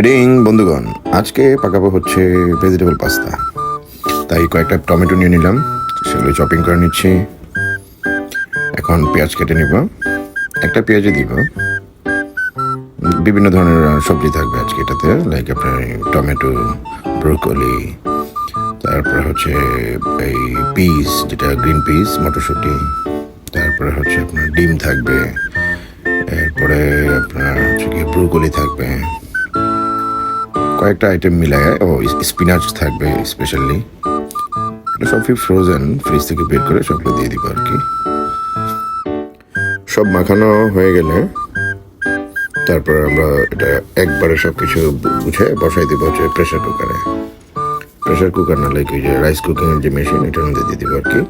টিডিং বন্ধুগণ, আজকে পাকাবো হচ্ছে ভেজিটেবল পাস্তা। তাই কয়েকটা টমেটো নিয়ে নিলাম, সেগুলো চপিং করে নিচ্ছি। এখন পেঁয়াজ কেটে নিব, একটা পেঁয়াজে দিব। বিভিন্ন ধরনের সবজি থাকবে আজকে এটাতে, লাইক আপনার টমেটো, ব্রোকলি, তারপরে হচ্ছে এই পিস, যেটা গ্রিন পিস, মটরশুঁটি, তারপরে হচ্ছে আপনার ডিম থাকবে, এরপরে আপনার হচ্ছে কি ব্রোকলি থাকবে, কয়েকটা আইটেম মিলায়। স্পিনাচ থাকবে স্পেশালি। সবই ফ্রোজেন, ফ্রিজ থেকে বের করে সবগুলো দিয়ে দিব আর কি। সব মাখানো হয়ে গেলে তারপর আমরা এটা একবারে সব কিছু বুঝে বসাই দিব হচ্ছে প্রেশার কুকারে। প্রেশার কুকার না, লাইক ওই যে রাইস কুকিংয়ের যে মেশিন, এটার মধ্যে দিয়ে দিব আর কি।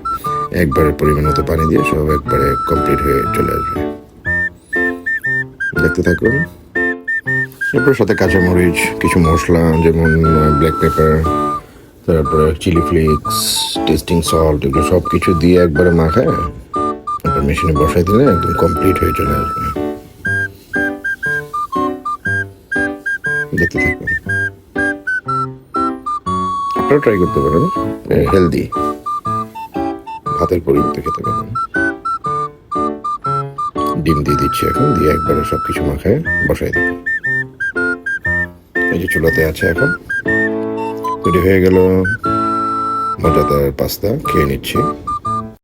একবারে পরিমাণ মতো পানি দিয়ে সব একবারে কমপ্লিট হয়ে চলে আসবে। দেখতে থাকুন। এরপর সাথে কাঁচামরিচ, কিছু মশলা যেমন ব্ল্যাক পেপার, তারপরে চিলি ফ্লেক্স, টেস্টিং সল্ট, এগুলো সব কিছু দিয়ে একবারে মাখায় আপনার মেশিনে বসাই দিলে একদম কমপ্লিট হয়ে চলে আসবে। দেখতে থাকুন, আপনারা ট্রাই করতে পারেন। হেলদি, ভাতের পরিবর্তে খেতে পারেন। ডিম দিয়ে দিচ্ছি এখন, দিয়ে একবারে সব কিছু মাখায় বসাই দেব। এই যে চুলাতে আছে, এখন রেডি হয়ে গেল মজাদার পাস্তা। খেয়ে নিচ্ছি।